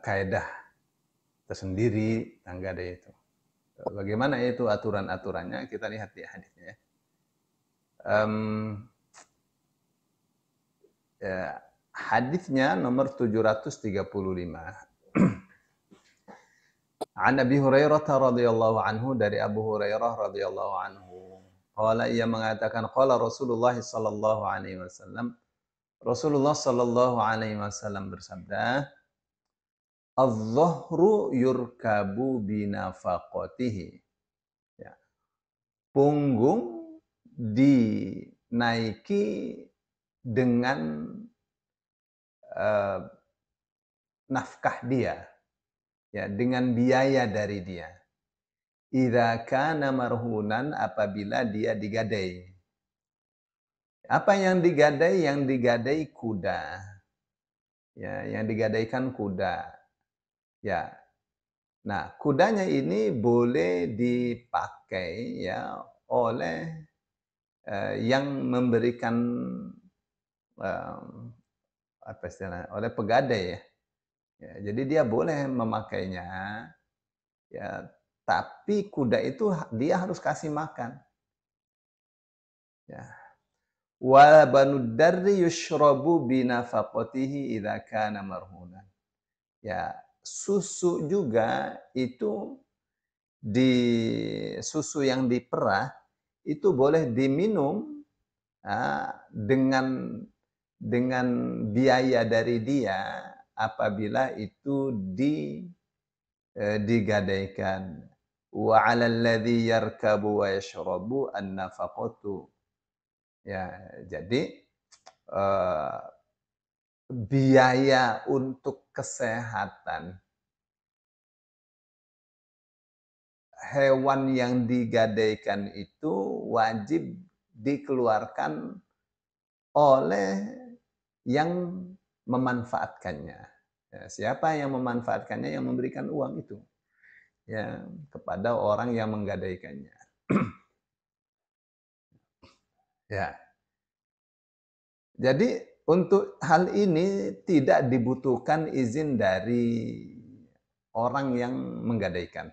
Kaidah tersendiri tangga ada itu. Bagaimana itu aturan-aturannya? Kita lihat di hadisnya. Hadisnya nomor 735. An Abi Hurairah radhiyallahu anhu, dari Abu Hurairah radhiyallahu anhu. Qala, ia mengatakan, qala Rasulullah sallallahu alaihi wasallam, Rasulullah sallallahu alaihi wasallam bersabda, "Adh-dhahru yurkabu binafaqatihi." Ya. Punggung dinaiki dengan nafkah dia, ya, dengan biaya dari dia. Idza kana marhunan, apabila dia digadai. Apa yang digadai? Yang digadai kuda. Ya, yang digadaikan kuda. Ya. Nah, kudanya ini boleh dipakai ya oleh yang memberikan apa istilahnya? Oleh pegadai ya. Ya, jadi dia boleh memakainya ya, tapi kuda itu dia harus kasih makan. Ya. Wa banud darri yushrabu binafaqatihi idza kana marhunan. Ya, susu juga itu, susu yang diperah itu boleh diminum dengan biaya dari dia apabila itu digadaikan. Wa 'alal ladzi yarkabu wa yashrabu an-nafaqatu. Ya, jadi biaya untuk kesehatan hewan yang digadaikan itu wajib dikeluarkan oleh yang memanfaatkannya. Ya, siapa yang memanfaatkannya? Yang memberikan uang itu ya kepada orang yang menggadaikannya. Ya. Jadi untuk hal ini tidak dibutuhkan izin dari orang yang menggadaikan.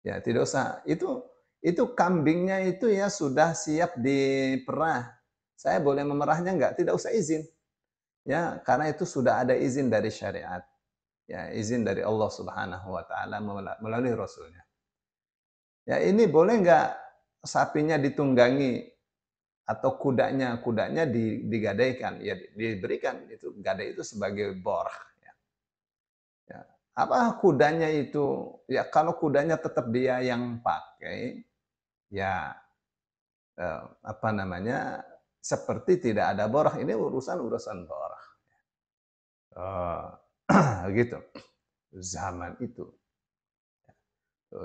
Ya, tidak usah. Itu kambingnya itu ya sudah siap diperah. Saya boleh memerahnya enggak? Tidak usah izin. Ya, karena itu sudah ada izin dari syariat. Ya, izin dari Allah Subhanahu wa taala melalui rasulnya. Ya, ini boleh enggak sapinya ditunggangi atau kudanya digadaikan? Ya, diberikan itu, gadai itu sebagai borh ya. Ya. Apa kudanya itu? Ya, kalau kudanya tetap dia yang pakai, ya apa namanya, seperti tidak ada borah. Ini urusan borah. Gitu. Zaman itu.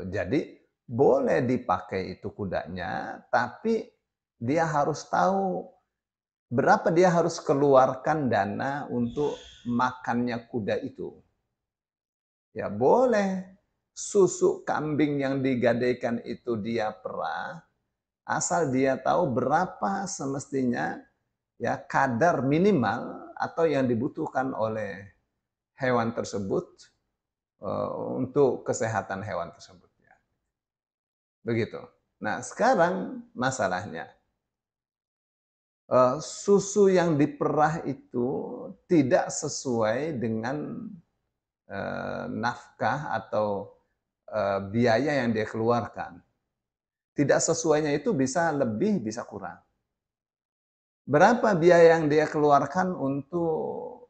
Jadi boleh dipakai itu kudanya, tapi dia harus tahu berapa dia harus keluarkan dana untuk makannya kuda itu. Ya boleh susu kambing yang digadaikan itu dia perah, asal dia tahu berapa semestinya ya kadar minimal atau yang dibutuhkan oleh hewan tersebut untuk kesehatan hewan tersebut ya. Begitu. Nah, sekarang masalahnya susu yang diperah itu tidak sesuai dengan nafkah atau biaya yang dia keluarkan. Tidak sesuainya itu bisa lebih, bisa kurang. Berapa biaya yang dia keluarkan untuk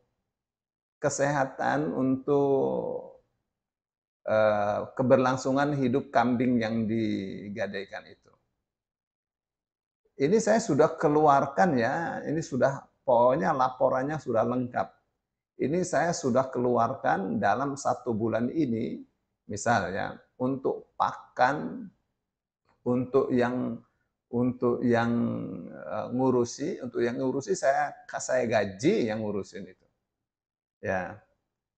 kesehatan, untuk keberlangsungan hidup kambing yang digadaikan itu. Ini saya sudah keluarkan ya, ini sudah pokoknya laporannya sudah lengkap. Ini saya sudah keluarkan dalam 1 bulan ini, misalnya untuk pakan, untuk yang ngurusi saya gaji yang ngurusin itu. Ya,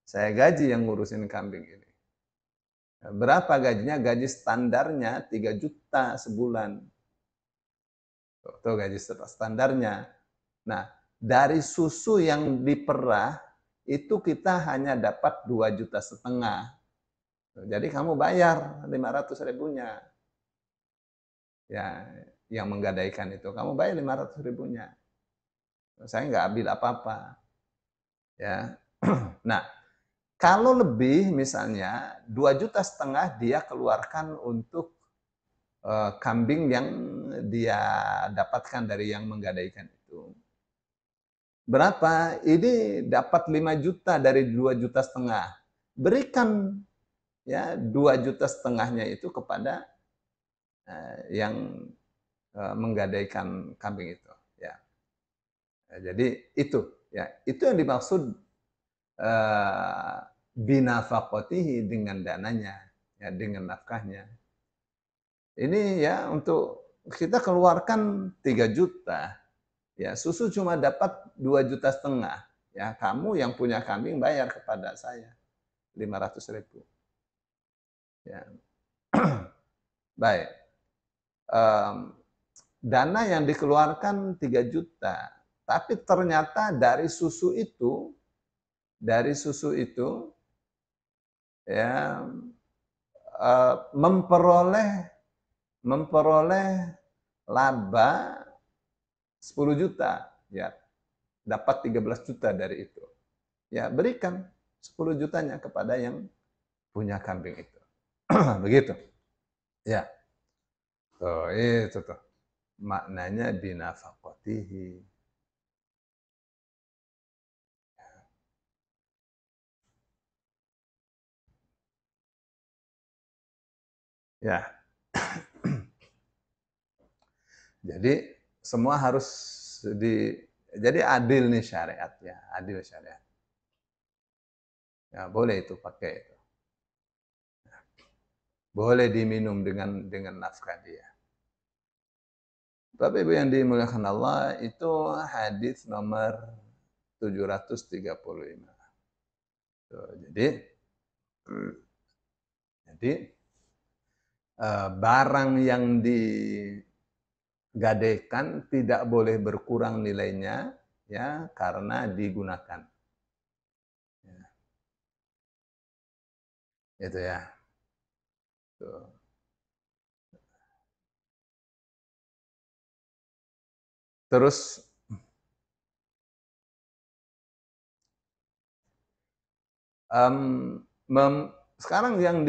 saya gaji yang ngurusin kambing ini. Berapa gajinya? Gaji standarnya 3 juta sebulan. Itu gaji standarnya. Nah, dari susu yang diperah itu kita hanya dapat 2,5 juta. Jadi kamu bayar 500 ribunya. Ya, yang menggadaikan itu, kamu bayar 500 ribunya. Saya nggak ambil apa-apa. Ya. Nah, kalau lebih misalnya 2,5 juta dia keluarkan untuk kambing yang dia dapatkan dari yang menggadaikan itu. Berapa? Ini dapat 5 juta dari 2,5 juta. Berikan ya 2,5 jutanya itu kepada yang menggadaikan kambing itu. Ya. Jadi itu ya, itu yang dimaksud binafaqatihi, dengan dananya, ya, dengan nafkahnya. Ini ya untuk kita keluarkan 3 juta, ya susu cuma dapat 2,5 juta, ya kamu yang punya kambing bayar kepada saya 500 ribu. Ya. Baik. Dana yang dikeluarkan 3 juta, tapi ternyata dari susu itu ya memperoleh laba 10 juta, ya dapat 13 juta dari itu. Ya berikan 10 jutanya kepada yang punya kambing itu. Begitu. Ya. Tuh, itu tuh. Maknanya binafaqatihi. Ya. Jadi semua harus jadi adil nih syariatnya, adil syariat. Ya, boleh itu pakai itu. Boleh diminum dengan nafkah dia. Bapak Ibu yang dimuliakan Allah, itu hadis nomor 735. Tuh, jadi barang yang digadaikan tidak boleh berkurang nilainya, ya, karena digunakan. Ya. Itu ya. Tuh. Terus sekarang yang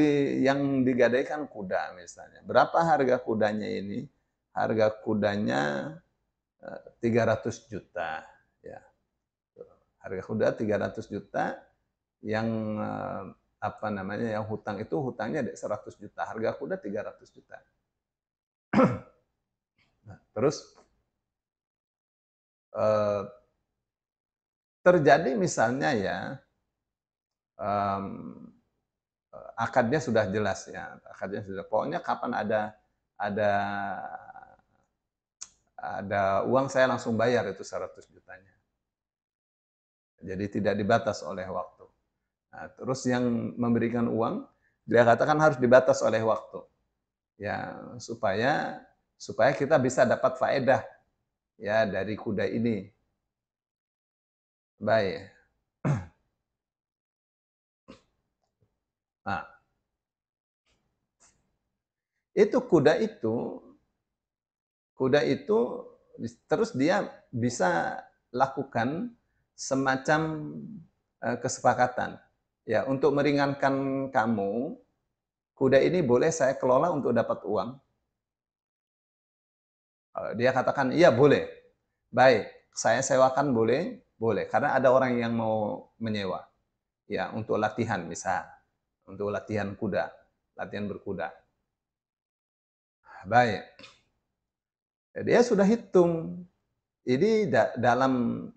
digadaikan kuda misalnya. Berapa harga kudanya ini? Harga kudanya 300 juta. Ya. Harga kuda 300 juta, yang apa namanya, yang hutangnya 100 juta. Harga kuda 300 juta. Nah, terus terjadi misalnya ya, akadnya sudah jelas ya, akadnya sudah. Pokoknya kapan ada uang saya langsung bayar itu 100 jutanya. Jadi tidak dibatas oleh waktu. Nah, terus yang memberikan uang dia katakan harus dibatas oleh waktu. Ya, supaya kita bisa dapat faedah ya dari kuda ini. Baik. Nah, itu kuda itu terus dia bisa lakukan semacam kesepakatan. Ya, untuk meringankan kamu, kuda ini boleh saya kelola untuk dapat uang. Dia katakan, iya boleh. Baik, saya sewakan boleh? Boleh, karena ada orang yang mau menyewa. Ya, untuk latihan misal. Untuk latihan kuda, latihan berkuda. Baik. Dia sudah hitung. Ini dalam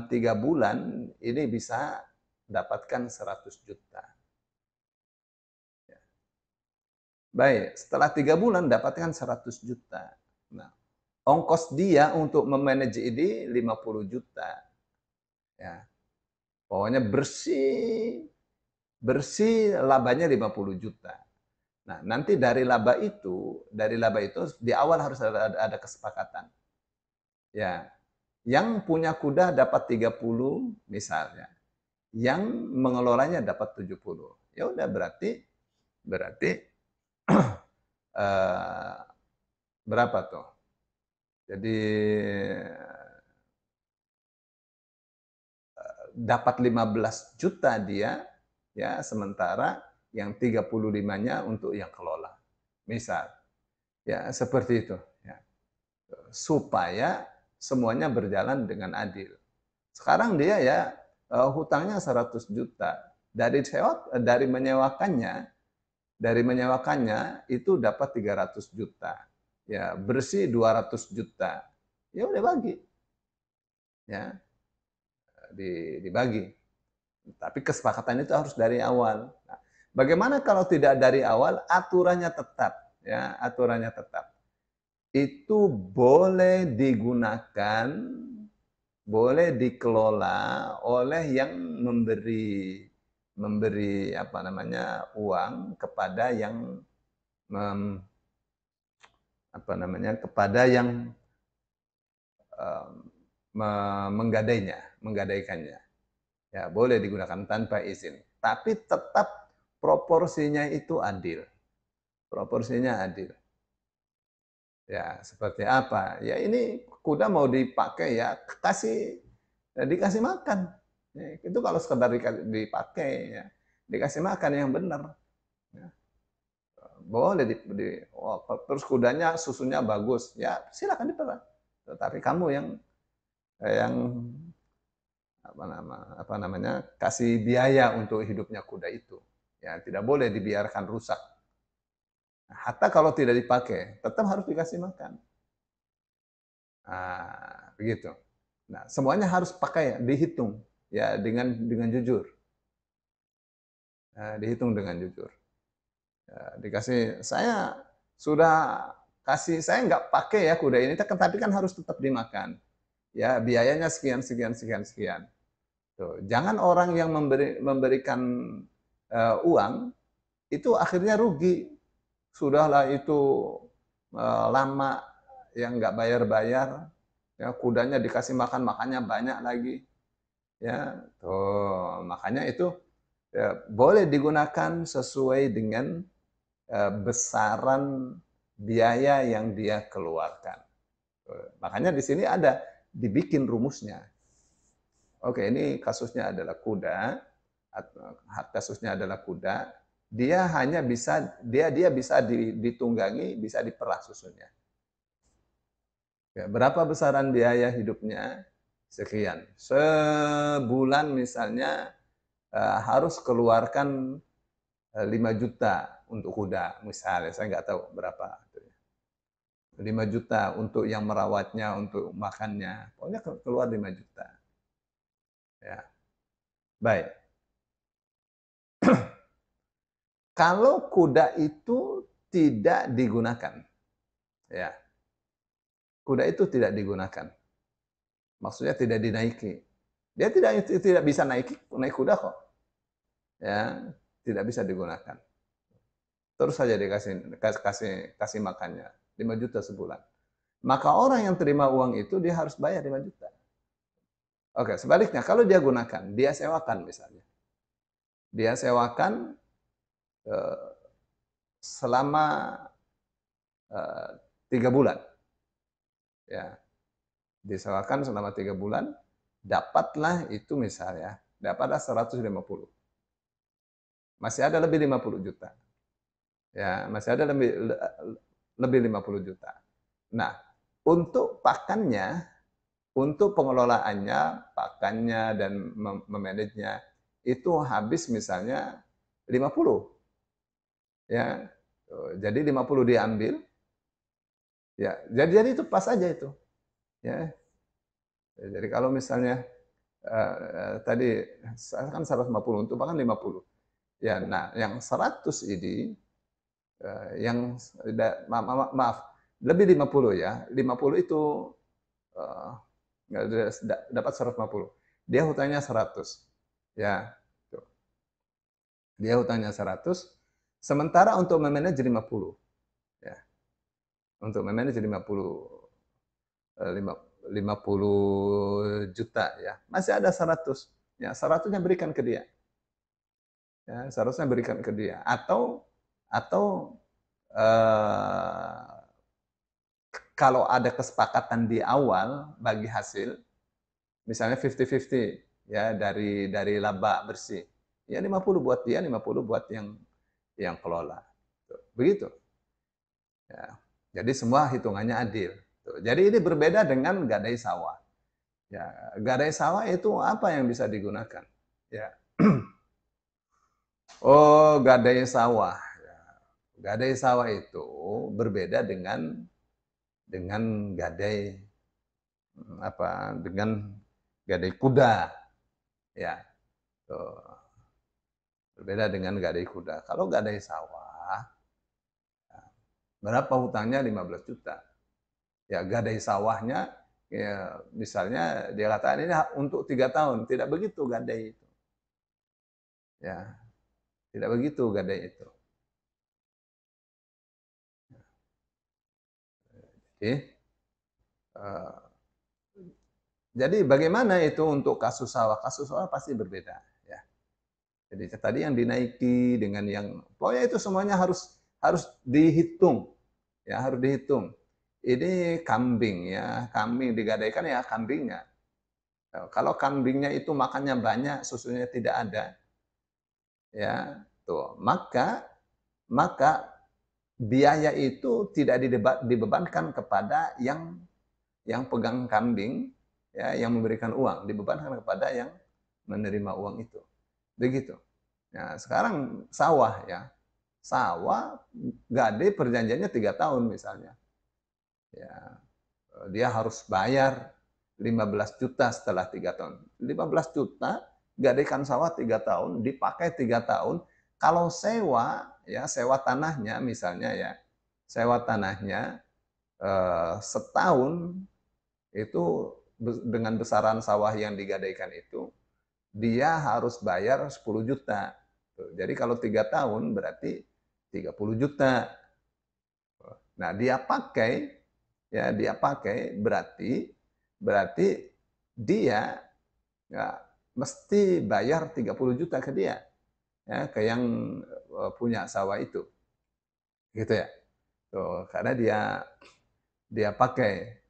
3 bulan ini bisa dapatkan 100 juta. Baik, setelah 3 bulan dapatkan 100 juta. Nah, ongkos dia untuk memanage ini 50 juta. Ya. Pokoknya bersih labanya 50 juta. Nah, nanti dari laba itu di awal harus ada kesepakatan. Ya. Yang punya kuda dapat 30 misalnya. yang mengelolanya dapat 70. Ya udah berarti eh, berapa tuh? Jadi dapat 15 juta dia, ya, sementara yang 35-nya untuk yang kelola. Misal, ya seperti itu. Ya. Supaya semuanya berjalan dengan adil. Sekarang dia ya hutangnya 100 juta. Dari menyewakannya itu dapat 300 juta. Ya, bersih 200 juta. Ya udah bagi. Ya, dibagi. Tapi kesepakatan itu harus dari awal. Nah, bagaimana kalau tidak dari awal? Aturannya tetap, ya, aturannya tetap. Itu boleh dikelola oleh yang memberi apa namanya uang kepada yang mem, apa namanya kepada yang menggadaikannya. Ya, boleh digunakan tanpa izin. Tapi tetap proporsinya itu adil. Proporsinya adil. Ya, seperti apa? Ya ini kuda mau dipakai ya dikasih makan. Ya, itu kalau sekedar dipakai ya, dikasih makan yang benar. Ya, boleh terus kudanya susunya bagus. Ya, silakan diperah. Tetapi kamu yang apa namanya kasih biaya untuk hidupnya kuda itu. Ya, tidak boleh dibiarkan rusak. Hatta kalau tidak dipakai, tetap harus dikasih makan. Nah, begitu. Nah, semuanya harus pakai, dihitung ya dengan jujur. Dihitung dengan jujur. Ya, dikasih saya sudah saya nggak pakai ya kuda ini, tapi kan harus tetap dimakan. Ya, biayanya sekian sekian sekian sekian. Tuh, jangan orang yang memberikan uang itu akhirnya rugi. Sudahlah itu lama yang nggak bayar-bayar, ya kudanya dikasih makan makannya banyak lagi, ya tuh makanya itu ya, boleh digunakan sesuai dengan besaran biaya yang dia keluarkan. Tuh, makanya di sini ada dibikin rumusnya. Oke, ini kasusnya adalah kuda, kasusnya adalah kuda. Dia bisa ditunggangi, bisa diperah susunya. Ya, berapa besaran biaya hidupnya? Sekian. Sebulan misalnya harus keluarkan 5 juta untuk kuda misalnya, saya nggak tahu berapa. 5 juta untuk yang merawatnya, untuk makannya. Pokoknya keluar 5 juta. Ya. Baik. Kalau kuda itu tidak digunakan, ya, kuda itu tidak digunakan. Maksudnya tidak dinaiki. Dia tidak bisa naik kuda kok. Ya, tidak bisa digunakan. Terus saja kasih makannya 5 juta sebulan. Maka orang yang terima uang itu dia harus bayar 5 juta. Oke, sebaliknya kalau dia gunakan, dia sewakan misalnya. Dia sewakan eh, selama 3 bulan. Ya, disewakan selama 3 bulan, dapatlah itu misalnya, dapatlah 150. Masih ada lebih 50 juta. Ya, masih ada lebih 50 juta. Nah, untuk pakannya, untuk pengelolaannya, pakannya dan memanagenya itu habis misalnya 50. Ya. Jadi 50 diambil. Ya, jadi itu pas aja itu. Ya. Jadi kalau misalnya tadi kan 150 untuk bahkan 50. Ya, nah yang 100 ini yang maaf lebih 50 ya. 50 itu uh, dapat 150. Dia hutangnya 100. Ya. Tuh. Dia hutangnya 100. Sementara untuk memanage 50. Ya. Untuk memanage 50 juta ya. Masih ada 100. ya seharusnya berikan ke dia. Ya, seharusnya berikan ke dia. Atau eh, kalau ada kesepakatan di awal bagi hasil, misalnya 50-50 ya dari laba bersih. Ya 50 buat dia, 50 buat yang kelola. Begitu. Ya. Jadi semua hitungannya adil. Jadi ini berbeda dengan gadai sawah. Ya, gadai sawah itu apa yang bisa digunakan? Ya. Oh, gadai sawah. Ya. Gadai sawah itu berbeda dengan gadai dengan gadai kuda. Ya. Tuh. Berbeda dengan gadai kuda. Kalau gadai sawah, berapa hutangnya? 15 juta. Ya, gadai sawahnya, ya, misalnya dia katakan ini untuk 3 tahun. Tidak begitu gadai itu. Ya, tidak begitu gadai itu. Oke. Jadi bagaimana itu untuk kasus sawah? Kasus sawah pasti berbeda. Ya. Jadi tadi yang dinaiki dengan yang, pokoknya itu semuanya harus dihitung. Ya, harus dihitung. Ini kambing ya, kambing digadaikan ya kambingnya. Kalau kambingnya itu makannya banyak, susunya tidak ada, ya, tuh, maka biaya itu tidak dibebankan kepada yang pegang kambing, ya, yang memberikan uang, dibebankan kepada yang menerima uang itu. Begitu. Nah, sekarang sawah ya, sawah gade perjanjiannya 3 tahun misalnya. Ya, dia harus bayar 15 juta setelah 3 tahun. 15 juta, gadaikan sawah 3 tahun, dipakai 3 tahun. Kalau sewa, ya sewa tanahnya misalnya ya, sewa tanahnya setahun itu dengan besaran sawah yang digadaikan itu, dia harus bayar 10 juta. Jadi kalau 3 tahun berarti 30 juta. Nah, dia pakai berarti berarti dia ya, mesti bayar 30 juta ke dia, ya, ke yang punya sawah itu, gitu ya. Tuh, karena dia dia pakai,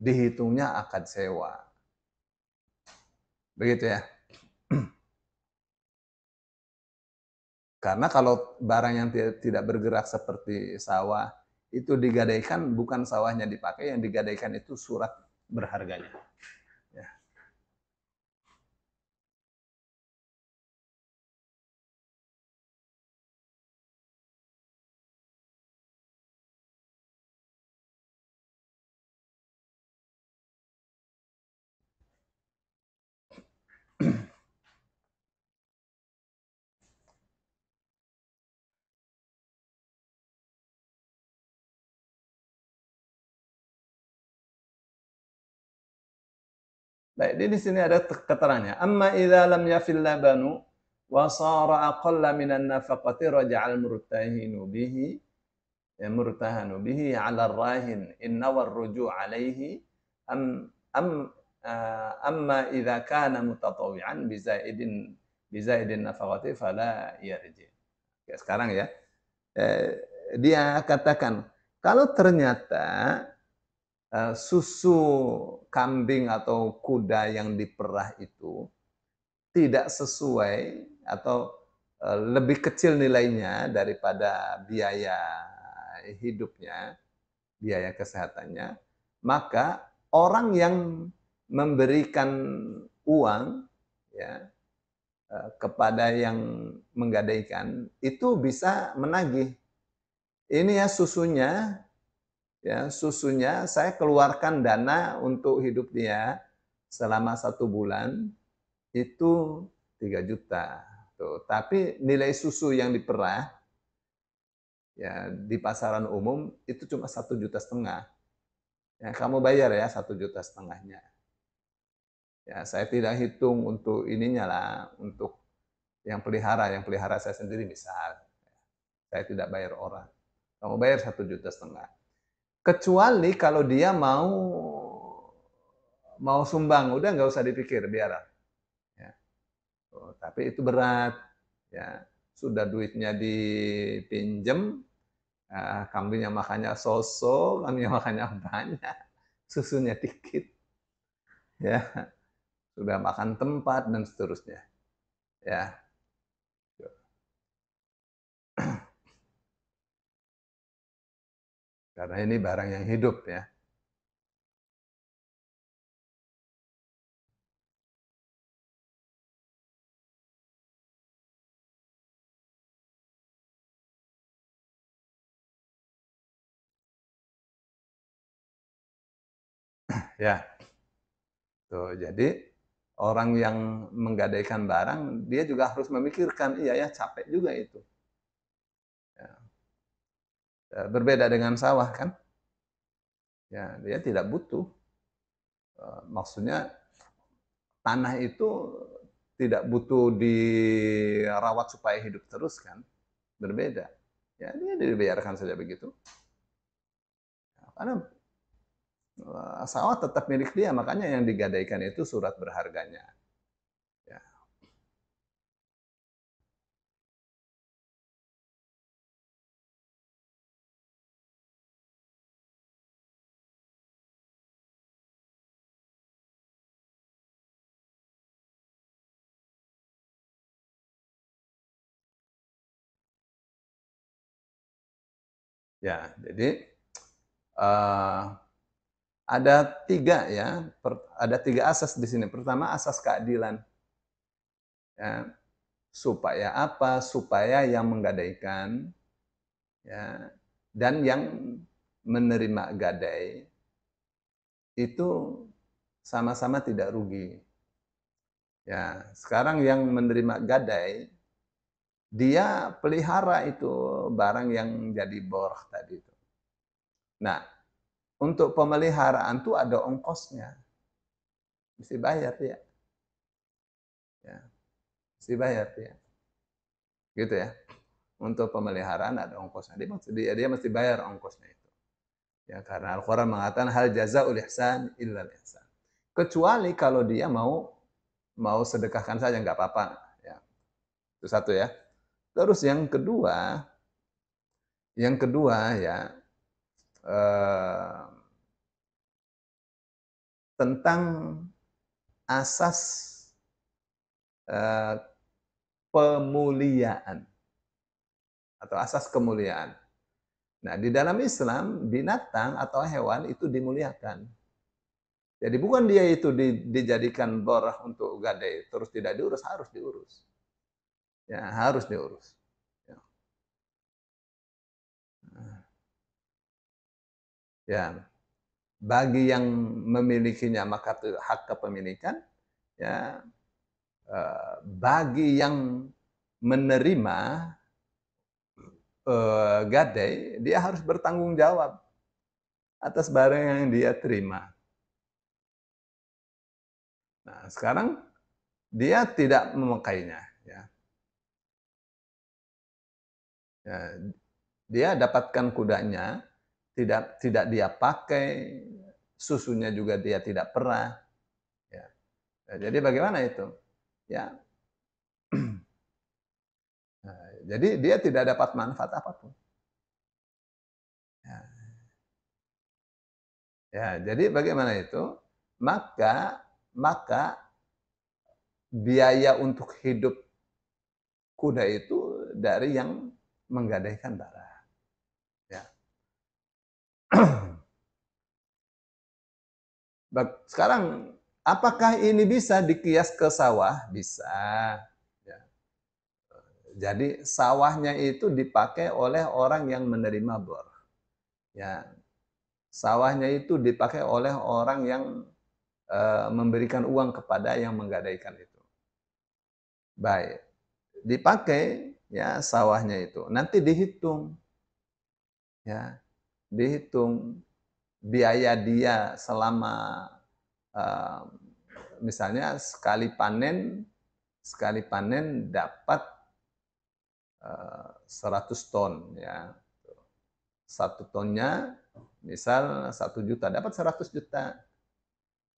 dihitungnya akad sewa, begitu ya. Karena kalau barang yang tidak bergerak seperti sawah itu digadaikan, bukan sawahnya dipakai, yang digadaikan itu surat berharganya. Ya. Baik, di sini ada keterangannya. Amma idza lam yafil labanu wa sara aqalla minan nafaqati raja'al murtahinu bihi, ya, murtahanu bihi 'ala ar-rahin in nawar ruju' 'alaihi amma idza kana mutatawwi'an bizaidin nafaqati fala yarji. Ya, sekarang ya. Dia katakan kalau ternyata susu kambing atau kuda yang diperah itu tidak sesuai atau lebih kecil nilainya daripada biaya hidupnya, biaya kesehatannya, maka orang yang memberikan uang, ya, kepada yang menggadaikan itu bisa menagih. Ini ya susunya, ya susunya saya keluarkan dana untuk hidup dia selama 1 bulan itu 3 juta. Tuh, tapi nilai susu yang diperah ya di pasaran umum itu cuma 1,5 juta. Ya, kamu bayar ya 1,5 jutanya. Ya, saya tidak hitung untuk ininya lah, untuk yang pelihara saya sendiri misal. Saya tidak bayar orang. Kamu bayar 1,5 juta. Kecuali kalau dia mau mau sumbang, udah nggak usah dipikir, biar. Ya. Oh, tapi itu berat. Ya. Sudah duitnya dipinjem, kambingnya makannya so-so, kambingnya makannya banyak, susunya dikit. Ya, sudah makan tempat dan seterusnya. Ya. Karena ini barang yang hidup ya. Ya, tuh. Jadi orang yang menggadaikan barang, dia juga harus memikirkan, iya ya, capek juga itu. Ya. Berbeda dengan sawah kan, ya dia tidak butuh. Maksudnya tanah itu tidak butuh dirawat supaya hidup terus kan, berbeda. Ya dia dibiarkan saja begitu. Karena sawah tetap milik dia, makanya yang digadaikan itu surat berharganya. Ya, ya. Jadi uh, ada tiga ya, ada tiga asas di sini. Pertama asas keadilan. Ya, supaya apa? Supaya yang menggadaikan ya dan yang menerima gadai itu sama-sama tidak rugi. Ya, sekarang yang menerima gadai dia pelihara itu barang yang jadi bor tadi itu. Nah, untuk pemeliharaan tuh ada ongkosnya, mesti bayar dia. Ya, mesti bayar dia. Gitu ya. Untuk pemeliharaan ada ongkosnya. Dia mesti bayar ongkosnya itu. Ya, karena Al-Qur'an mengatakan hal jazaa'ul ihsan illa ihsan. Kecuali kalau dia mau sedekahkan saja nggak apa-apa. Ya, itu satu ya. Terus yang kedua ya eh, tentang asas eh, pemuliaan atau asas kemuliaan. Nah, di dalam Islam binatang atau hewan itu dimuliakan. Jadi bukan dia itu dijadikan borah untuk gadai terus tidak diurus, harus diurus. Ya, harus diurus. Ya. Ya, bagi yang memilikinya maka hak kepemilikan, ya bagi yang menerima gadai dia harus bertanggung jawab atas barang yang dia terima. Nah, sekarang dia tidak memakainya, ya. Ya, dia dapatkan kudanya, tidak tidak dia pakai, susunya juga dia tidak perah. Ya. Jadi bagaimana itu? Ya, jadi dia tidak dapat manfaat apapun. Ya, ya jadi bagaimana itu? Maka maka biaya untuk hidup kuda itu dari yang menggadaikan barang. Ya. Sekarang apakah ini bisa dikias ke sawah? Bisa. Ya. Jadi sawahnya itu dipakai oleh orang yang menerima bor. Ya. Sawahnya itu dipakai oleh orang yang memberikan uang kepada yang menggadaikan itu. Baik, dipakai ya sawahnya itu. Nanti dihitung ya, dihitung biaya dia selama uh, misalnya sekali panen dapat 100 ton ya. Satu tonnya misal 1 juta dapat 100 juta.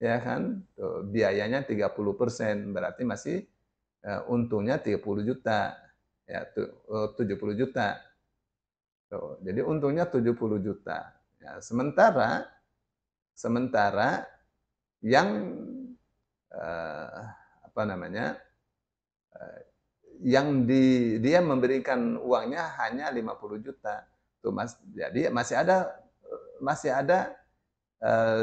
ya kan? Tuh, biayanya 30%, berarti masih untungnya 30 juta, ya, 70 juta. Tuh, jadi untungnya 70 juta. Ya, sementara yang eh, apa namanya? Yang dia memberikan uangnya hanya 50 juta. Tuh Mas, jadi masih ada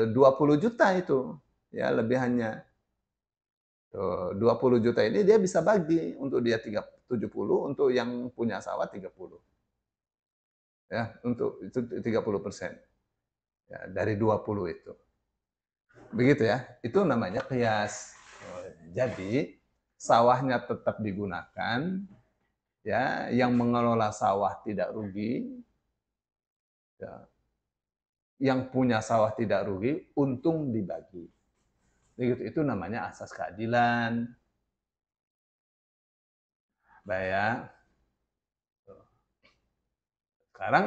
20 juta itu, ya lebihannya. Tuh, 20 juta ini dia bisa bagi untuk dia 70, untuk yang punya sawah 30. Ya, untuk itu 30%. Ya, dari 20 itu. Begitu ya. Itu namanya kias. Jadi sawahnya tetap digunakan, ya, yang mengelola sawah tidak rugi, ya, yang punya sawah tidak rugi, untung dibagi. Begitu, itu namanya asas keadilan. Baik ya. Sekarang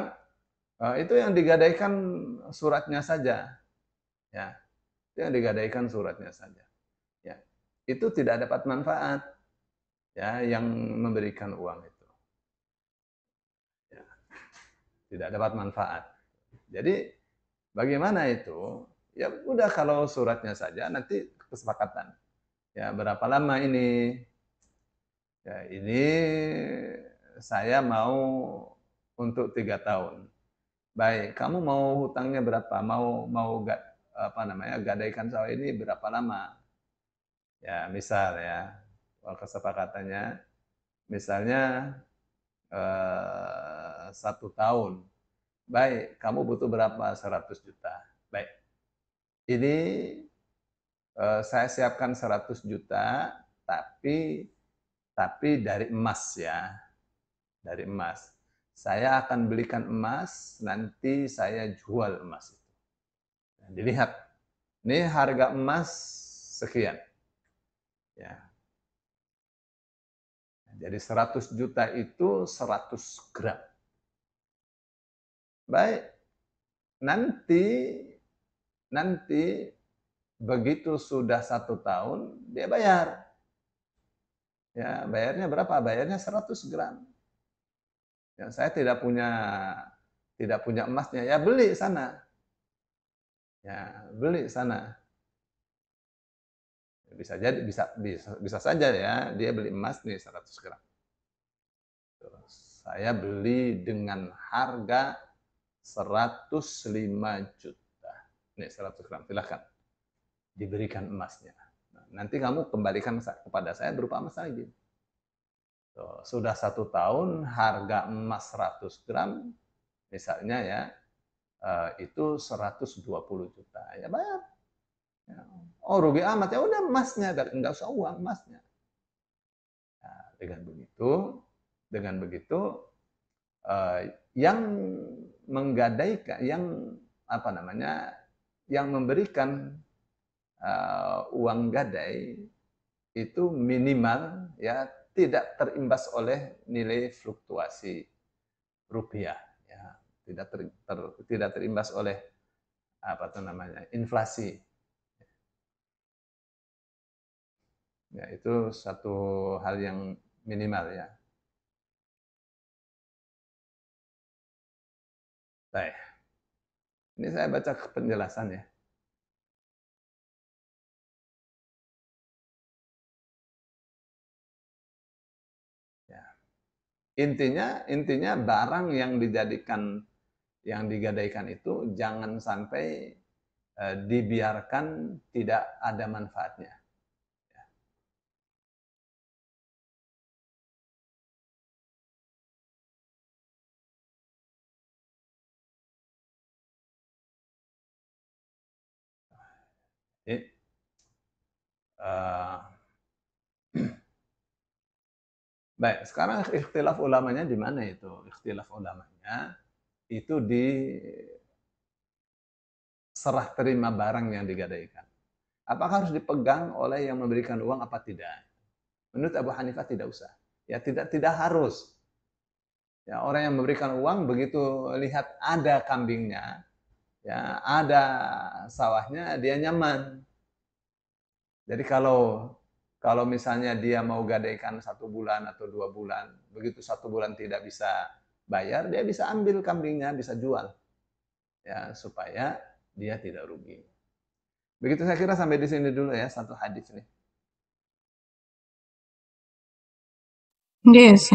itu yang digadaikan suratnya saja, ya. Itu yang digadaikan suratnya saja. Ya. Itu tidak dapat manfaat, ya, yang memberikan uang itu. Ya. Tidak dapat manfaat. Jadi bagaimana itu? Ya udah, kalau suratnya saja nanti kesepakatan. Ya, berapa lama ini? Ya, ini saya mau untuk 3 tahun. Baik, kamu mau hutangnya berapa? Mau mau gak, apa namanya, gadaikan sawah ini berapa lama? Ya, misal ya, kesepakatannya, misalnya 1 tahun. Baik, kamu butuh berapa? 100 juta. Baik, ini saya siapkan 100 juta, tapi dari emas ya, dari emas. Saya akan belikan emas, nanti saya jual emas itu. Nah, dilihat, ini harga emas sekian. Ya, jadi 100 juta itu 100 gram. Baik, nanti nanti begitu sudah 1 tahun dia bayar. Ya, bayarnya berapa? Bayarnya 100 gram. Ya, saya tidak punya emasnya, ya beli sana. Ya, beli sana. Bisa jadi, bisa saja ya, dia beli emas nih 100 gram. Terus saya beli dengan harga 105 juta. Nih 100 gram, silahkan diberikan emasnya. Nah, nanti kamu kembalikan kepada saya berupa emas lagi. Tuh, sudah 1 tahun, harga emas 100 gram, misalnya ya, itu 120 juta. Ya bayar. Ya. Oh rugi amat, ya udah emasnya, nggak usah uang, emasnya. Nah, dengan begitu yang menggadaikan, yang apa namanya, yang memberikan uang gadai itu minimal ya tidak terimbas oleh nilai fluktuasi rupiah, ya, tidak terimbas oleh apa itu namanya, inflasi. Ya, itu satu hal yang minimal ya. Baik, ini saya baca penjelasan ya. Ya. Intinya barang yang digadaikan itu jangan sampai dibiarkan tidak ada manfaatnya. Jadi, uh, baik, sekarang ikhtilaf ulamanya di mana itu? Ikhtilaf ulamanya itu di serah terima barang yang digadaikan. Apakah harus dipegang oleh yang memberikan uang apa tidak? Menurut Abu Hanifah tidak usah. Ya, tidak harus. Ya, orang yang memberikan uang begitu lihat ada kambingnya, ya, ada sawahnya, dia nyaman. Jadi kalau misalnya dia mau gadaikan 1 bulan atau 2 bulan, begitu 1 bulan tidak bisa bayar, dia bisa ambil kambingnya, bisa jual. Ya, supaya dia tidak rugi. Begitu saya kira sampai di sini dulu ya, satu hadis nih. Yes,